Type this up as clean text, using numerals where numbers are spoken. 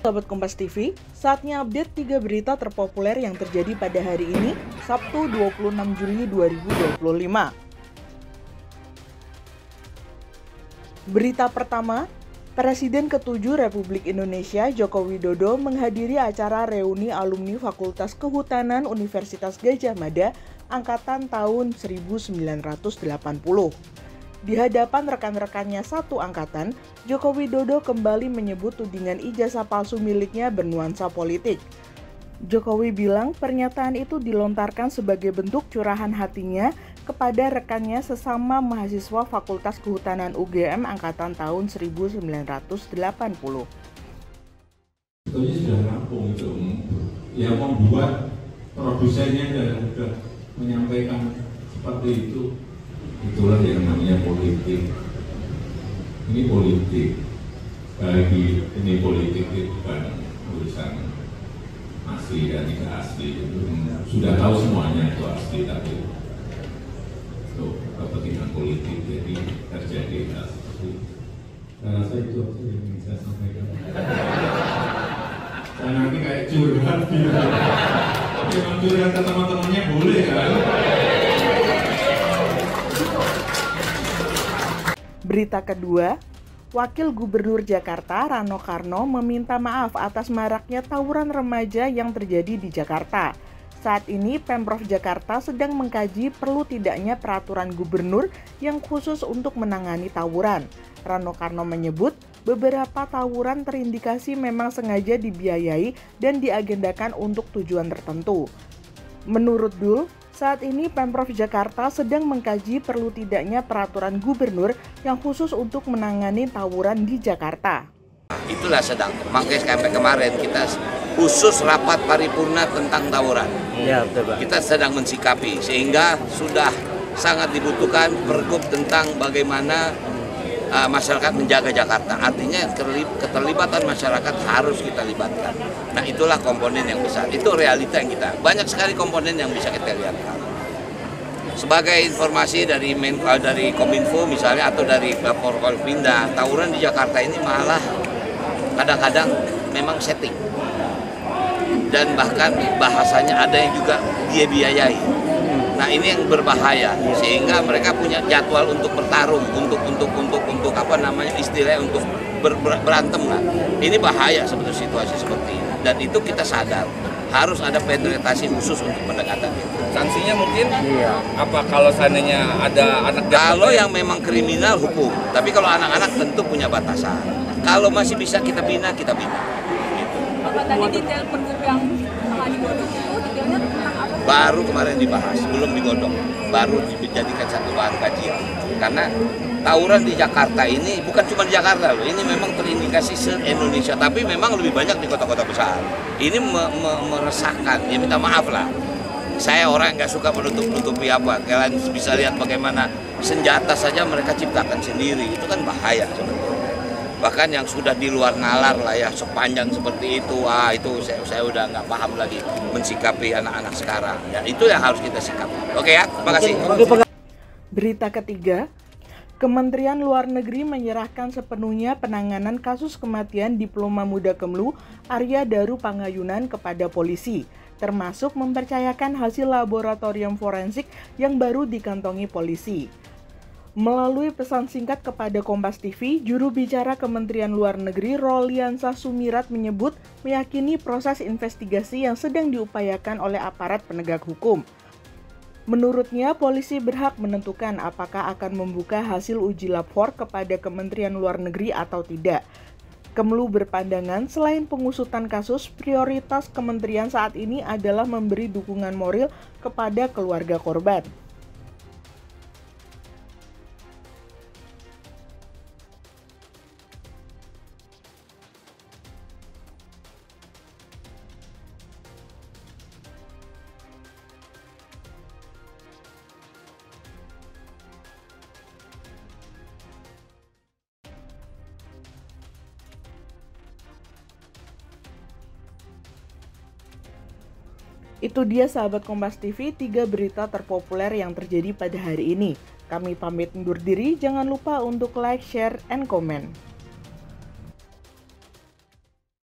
Sahabat Kompas TV, saatnya update 3 berita terpopuler yang terjadi pada hari ini, Sabtu 26 Juli 2025. Berita pertama, Presiden ke-7 Republik Indonesia Joko Widodo menghadiri acara reuni alumni Fakultas Kehutanan Universitas Gadjah Mada angkatan tahun 1980. Di hadapan rekan-rekannya satu angkatan, Joko Widodo kembali menyebut tudingan ijazah palsu miliknya bernuansa politik. Jokowi bilang pernyataan itu dilontarkan sebagai bentuk curahan hatinya kepada rekannya sesama mahasiswa Fakultas Kehutanan UGM angkatan tahun 1980. Sebetulnya sudah rampung itu, ya membuat produsennya sudah menyampaikan seperti itu. Itulah yang namanya politik. Ini politik. Bagi ini politik itu bukan urusan asli dan tidak asli. Sudah tahu semuanya itu asli, tapi itu kepentingan politik jadi terjadi hal seperti itu. Saya rasa itu aja yang ingin saya sampaikan. Saya nanti kayak curhat gitu. Tapi memang curhat ke teman-temannya boleh kan? Berita kedua, Wakil Gubernur Jakarta Rano Karno meminta maaf atas maraknya tawuran remaja yang terjadi di Jakarta. Saat ini Pemprov Jakarta sedang mengkaji perlu tidaknya peraturan gubernur yang khusus untuk menangani tawuran. Rano Karno menyebut beberapa tawuran terindikasi memang sengaja dibiayai dan diagendakan untuk tujuan tertentu. Menurut Dul, saat ini Pemprov Jakarta sedang mengkaji perlu tidaknya peraturan gubernur yang khusus untuk menangani tawuran di Jakarta. Itulah sedang, makanya sampai kemarin kita khusus rapat paripurna tentang tawuran. Ya, betul, Pak. Kita sedang mensikapi sehingga sudah sangat dibutuhkan pergub tentang bagaimana masyarakat menjaga Jakarta. Artinya keterlibatan masyarakat harus kita libatkan. Nah, itulah komponen yang besar. Itu realita yang kita. Banyak sekali komponen yang bisa kita lihat. Sebagai informasi dari Kominfo misalnya atau dari Forkopimda, tawuran di Jakarta ini malah kadang-kadang memang setting. Dan bahkan bahasanya ada yang juga dia biayai. Nah, ini yang berbahaya sehingga mereka punya jadwal untuk bertarung, untuk apa namanya istilahnya untuk berantem lah. Ini bahaya sebetulnya situasi seperti ini. Dan itu kita sadar harus ada penetrasi khusus untuk pendekatan itu. Sanksinya mungkin apa kalau seandainya ada anak kalau yang memang kriminal hukum, tapi kalau anak-anak tentu punya batasan. Kalau masih bisa kita bina, kita bina. Gitu. Bapak tadi detail pergub yang tengah digodok itu detailnya tentang apa? Baru kemarin dibahas, belum digodok, baru dijadikan satu bahan kajian. Karena tawuran di Jakarta ini bukan cuma di Jakarta loh, ini memang terindikasi se-Indonesia, tapi memang lebih banyak di kota-kota besar. Ini meresahkan, ya minta maaf lah. Saya orang nggak suka menutup-nutupi apa, kalian bisa lihat bagaimana senjata saja mereka ciptakan sendiri, itu kan bahaya sebenarnya. Bahkan yang sudah di luar nalar lah ya, sepanjang seperti itu, itu saya udah nggak paham lagi mensikapi anak-anak sekarang. Ya itu yang harus kita sikapi. Oke ya, terima kasih. Berita ketiga, Kementerian Luar Negeri menyerahkan sepenuhnya penanganan kasus kematian diploma muda Kemlu Arya Daru Pangayunan kepada polisi, termasuk mempercayakan hasil laboratorium forensik yang baru dikantongi polisi. Melalui pesan singkat kepada Kompas TV, juru bicara Kementerian Luar Negeri Roliansa Sumirat menyebut meyakini proses investigasi yang sedang diupayakan oleh aparat penegak hukum. Menurutnya, polisi berhak menentukan apakah akan membuka hasil uji lapor kepada Kementerian Luar Negeri atau tidak. Kemlu berpandangan selain pengusutan kasus, prioritas kementerian saat ini adalah memberi dukungan moral kepada keluarga korban. Itu dia sahabat Kompas TV, 3 berita terpopuler yang terjadi pada hari ini. Kami pamit undur diri, jangan lupa untuk like, share, and comment.